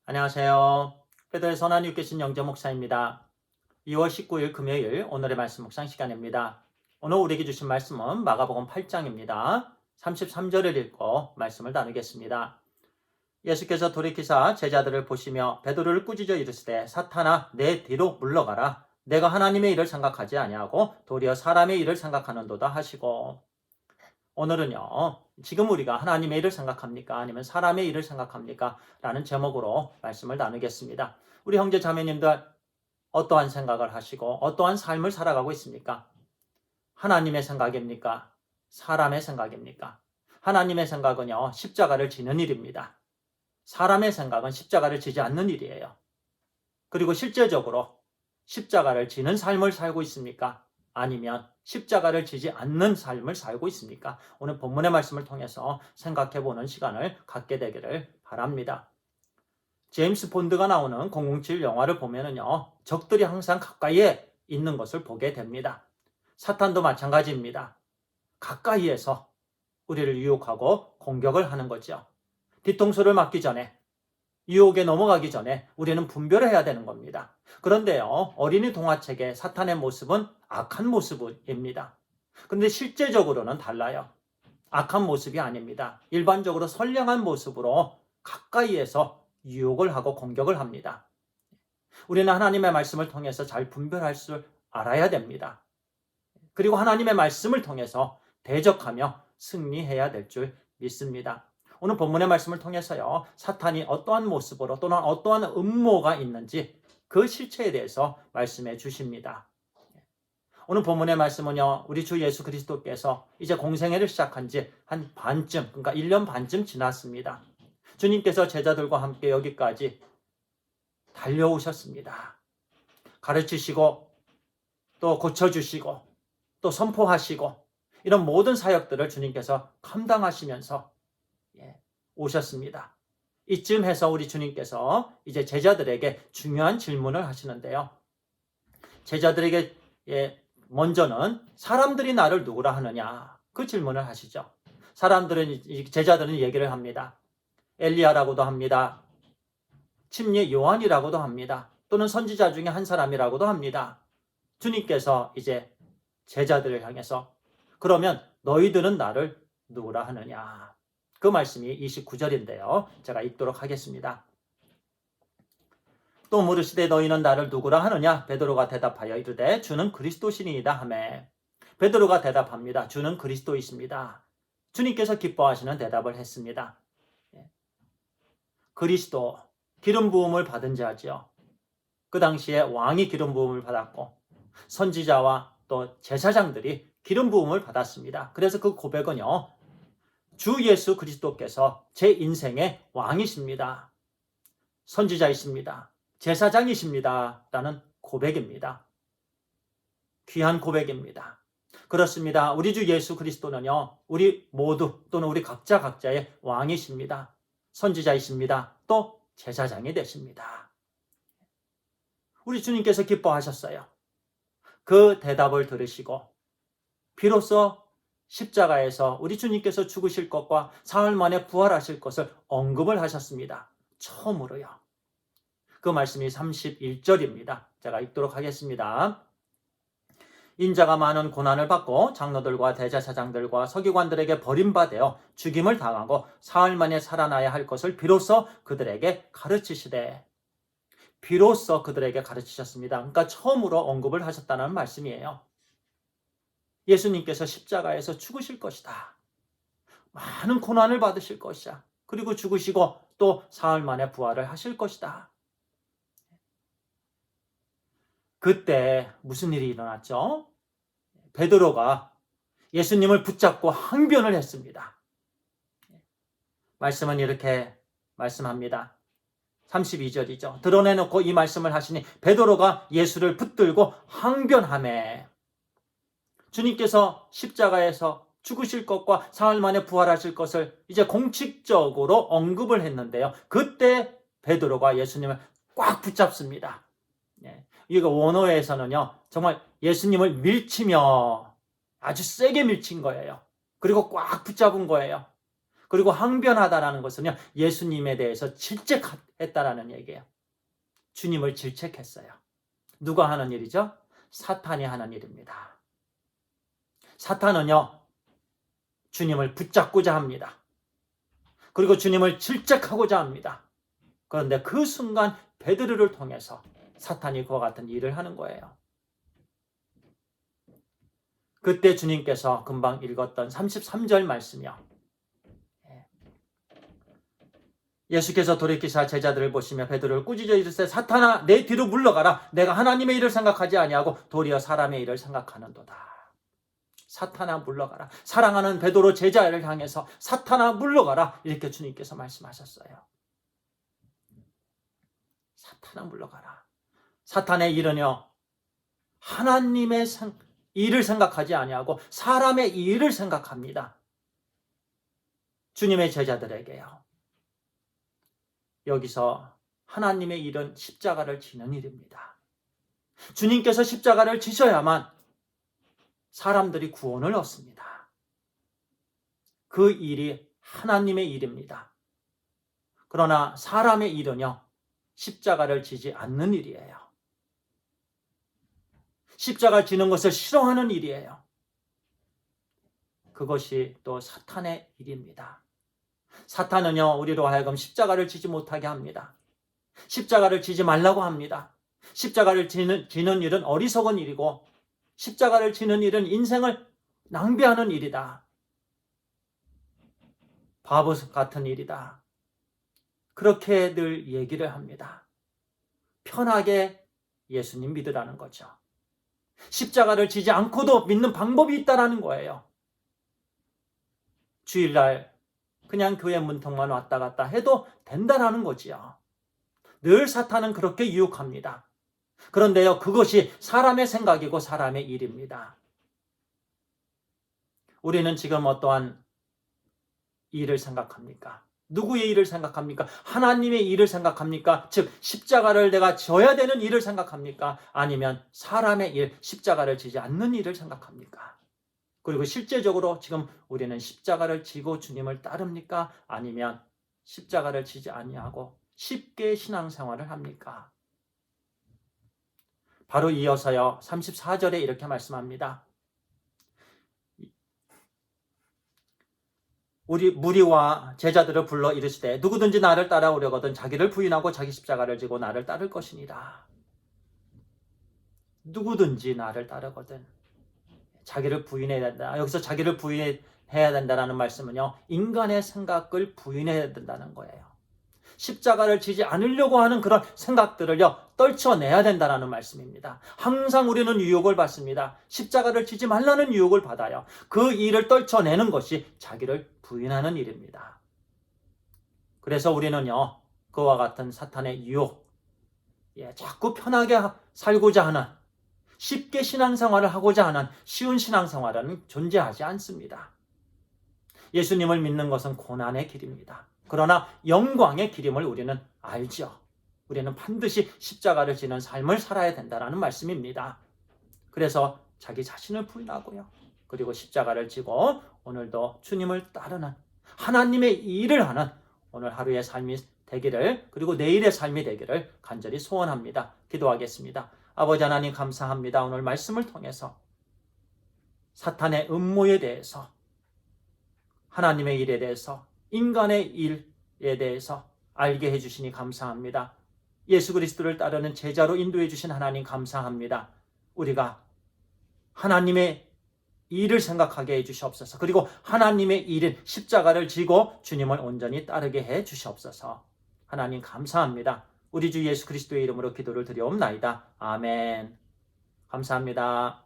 안녕하세요. 베드로의 선한 육계신 영재 목사입니다. 2월 19일 금요일 오늘의 말씀 묵상 시간입니다. 오늘 우리에게 주신 말씀은 마가복음 8장입니다. 33절을 읽고 말씀을 나누겠습니다. 예수께서 돌이키사 제자들을 보시며 베드로를 꾸짖어 이르시되 사탄아 내 뒤로 물러가라. 내가 하나님의 일을 생각하지 아니하고 도리어 사람의 일을 생각하는도다 하시고. 오늘은요, 지금 우리가 하나님의 일을 생각합니까? 아니면 사람의 일을 생각합니까? 라는 제목으로 말씀을 나누겠습니다. 우리 형제 자매님들 어떠한 생각을 하시고 어떠한 삶을 살아가고 있습니까? 하나님의 생각입니까? 사람의 생각입니까? 하나님의 생각은요, 십자가를 지는 일입니다. 사람의 생각은 십자가를 지지 않는 일이에요. 그리고 실제적으로 십자가를 지는 삶을 살고 있습니까? 아니면 십자가를 지지 않는 삶을 살고 있습니까? 오늘 본문의 말씀을 통해서 생각해보는 시간을 갖게 되기를 바랍니다. 제임스 본드가 나오는 007 영화를 보면은요, 적들이 항상 가까이에 있는 것을 보게 됩니다. 사탄도 마찬가지입니다. 가까이에서 우리를 유혹하고 공격을 하는 거죠. 뒤통수를 맞기 전에, 유혹에 넘어가기 전에 우리는 분별을 해야 되는 겁니다. 그런데요, 어린이 동화책의 사탄의 모습은 악한 모습입니다. 그런데 실제적으로는 달라요. 악한 모습이 아닙니다. 일반적으로 선량한 모습으로 가까이에서 유혹을 하고 공격을 합니다. 우리는 하나님의 말씀을 통해서 잘 분별할 줄 알아야 됩니다. 그리고 하나님의 말씀을 통해서 대적하며 승리해야 될 줄 믿습니다. 오늘 본문의 말씀을 통해서요, 사탄이 어떠한 모습으로 또는 어떠한 음모가 있는지 그 실체에 대해서 말씀해 주십니다. 오늘 본문의 말씀은요, 우리 주 예수 그리스도께서 이제 공생애를 시작한 지 한 반쯤, 그러니까 1년 반쯤 지났습니다. 주님께서 제자들과 함께 여기까지 달려오셨습니다. 가르치시고 또 고쳐주시고 또 선포하시고 이런 모든 사역들을 주님께서 감당하시면서 오셨습니다. 이쯤 해서 우리 주님께서 이제 제자들에게 중요한 질문을 하시는데요. 제자들에게 먼저는 사람들이 나를 누구라 하느냐 그 질문을 하시죠. 제자들은 얘기를 합니다. 엘리야라고도 합니다. 침례 요한이라고도 합니다. 또는 선지자 중에 한 사람이라고도 합니다. 주님께서 이제 제자들을 향해서 그러면 너희들은 나를 누구라 하느냐. 그 말씀이 29절인데요. 제가 읽도록 하겠습니다. 또 물으시되 너희는 나를 누구라 하느냐? 베드로가 대답하여 이르되 주는 그리스도시니이다 하매. 베드로가 대답합니다. 주는 그리스도이십니다. 주님께서 기뻐하시는 대답을 했습니다. 그리스도, 기름 부음을 받은 자지요. 그 당시에 왕이 기름 부음을 받았고 선지자와 또 제사장들이 기름 부음을 받았습니다. 그래서 그 고백은요, 주 예수 그리스도께서 제 인생의 왕이십니다. 선지자이십니다. 제사장이십니다. 라는 고백입니다. 귀한 고백입니다. 그렇습니다. 우리 주 예수 그리스도는요, 우리 모두 또는 우리 각자의 왕이십니다. 선지자이십니다. 또 제사장이 되십니다. 우리 주님께서 기뻐하셨어요. 그 대답을 들으시고 비로소 십자가에서 우리 주님께서 죽으실 것과 사흘 만에 부활하실 것을 언급을 하셨습니다. 처음으로요. 그 말씀이 31절입니다. 제가 읽도록 하겠습니다. 인자가 많은 고난을 받고 장로들과 대제사장들과 서기관들에게 버림받아 죽임을 당하고 사흘 만에 살아나야 할 것을 비로소 그들에게 가르치시되. 비로소 그들에게 가르치셨습니다. 그러니까 처음으로 언급을 하셨다는 말씀이에요. 예수님께서 십자가에서 죽으실 것이다. 많은 고난을 받으실 것이야. 그리고 죽으시고 또 사흘 만에 부활을 하실 것이다. 그때 무슨 일이 일어났죠? 베드로가 예수님을 붙잡고 항변을 했습니다. 말씀은 이렇게 말씀합니다. 32절이죠. 드러내놓고 이 말씀을 하시니 베드로가 예수를 붙들고 항변하매. 주님께서 십자가에서 죽으실 것과 사흘 만에 부활하실 것을 이제 공식적으로 언급을 했는데요. 그때 베드로가 예수님을 꽉 붙잡습니다. 이거 원어에서는요, 정말 예수님을 밀치며 아주 세게 밀친 거예요. 그리고 꽉 붙잡은 거예요. 그리고 항변하다라는 것은요, 예수님에 대해서 질책했다라는 얘기예요. 주님을 질책했어요. 누가 하는 일이죠? 사탄이 하는 일입니다. 사탄은요, 주님을 붙잡고자 합니다. 그리고 주님을 질책하고자 합니다. 그런데 그 순간 베드로를 통해서 사탄이 그와 같은 일을 하는 거예요. 그때 주님께서 금방 읽었던 33절 말씀이요. 예수께서 돌이키사 제자들을 보시며 베드로를 꾸짖어 이르시되 사탄아 내 뒤로 물러가라. 내가 하나님의 일을 생각하지 아니하고 도리어 사람의 일을 생각하는도다. 사탄아 물러가라. 사랑하는 베드로 제자를 향해서 사탄아 물러가라. 이렇게 주님께서 말씀하셨어요. 사탄아 물러가라. 사탄의 일은요, 하나님의 일을 생각하지 아니하고 사람의 일을 생각합니다. 주님의 제자들에게요. 여기서 하나님의 일은 십자가를 지는 일입니다. 주님께서 십자가를 지셔야만 사람들이 구원을 얻습니다. 그 일이 하나님의 일입니다. 그러나 사람의 일은요, 십자가를 지지 않는 일이에요. 십자가 지는 것을 싫어하는 일이에요. 그것이 또 사탄의 일입니다. 사탄은요, 우리로 하여금 십자가를 지지 못하게 합니다. 십자가를 지지 말라고 합니다. 십자가를 지는 일은 어리석은 일이고 십자가를 지는 일은 인생을 낭비하는 일이다. 바보 같은 일이다. 그렇게 늘 얘기를 합니다. 편하게 예수님 믿으라는 거죠. 십자가를 지지 않고도 믿는 방법이 있다는 거예요. 주일날 그냥 교회 문턱만 왔다 갔다 해도 된다라는 거지요. 늘 사탄은 그렇게 유혹합니다. 그런데요, 그것이 사람의 생각이고 사람의 일입니다. 우리는 지금 어떠한 일을 생각합니까? 누구의 일을 생각합니까? 하나님의 일을 생각합니까? 즉 십자가를 내가 져야 되는 일을 생각합니까? 아니면 사람의 일, 십자가를 지지 않는 일을 생각합니까? 그리고 실제적으로 지금 우리는 십자가를 지고 주님을 따릅니까? 아니면 십자가를 지지 아니하고 쉽게 신앙생활을 합니까? 바로 이어서요, 34절에 이렇게 말씀합니다. 우리 무리와 제자들을 불러 이르시되 누구든지 나를 따라오려거든 자기를 부인하고 자기 십자가를 지고 나를 따를 것이니라. 누구든지 나를 따르거든 자기를 부인해야 된다. 여기서 자기를 부인해야 된다는 말씀은요, 인간의 생각을 부인해야 된다는 거예요. 십자가를 지지 않으려고 하는 그런 생각들을요, 떨쳐내야 된다는 말씀입니다. 항상 우리는 유혹을 받습니다. 십자가를 지지 말라는 유혹을 받아요. 그 일을 떨쳐내는 것이 자기를 부인하는 일입니다. 그래서 우리는요, 그와 같은 사탄의 유혹, 자꾸 편하게 살고자 하는, 쉽게 신앙생활을 하고자 하는 쉬운 신앙생활은 존재하지 않습니다. 예수님을 믿는 것은 고난의 길입니다. 그러나 영광의 길임을 우리는 알죠. 우리는 반드시 십자가를 지는 삶을 살아야 된다는 말씀입니다. 그래서 자기 자신을 부인하고요. 그리고 십자가를 지고 오늘도 주님을 따르는 하나님의 일을 하는 오늘 하루의 삶이 되기를, 그리고 내일의 삶이 되기를 간절히 소원합니다. 기도하겠습니다. 아버지 하나님 감사합니다. 오늘 말씀을 통해서 사탄의 음모에 대해서, 하나님의 일에 대해서, 인간의 일에 대해서 알게 해주시니 감사합니다. 예수 그리스도를 따르는 제자로 인도해 주신 하나님 감사합니다. 우리가 하나님의 일을 생각하게 해주시옵소서. 그리고 하나님의 일인 십자가를 지고 주님을 온전히 따르게 해주시옵소서. 하나님 감사합니다. 우리 주 예수 그리스도의 이름으로 기도를 드리옵나이다. 아멘. 감사합니다.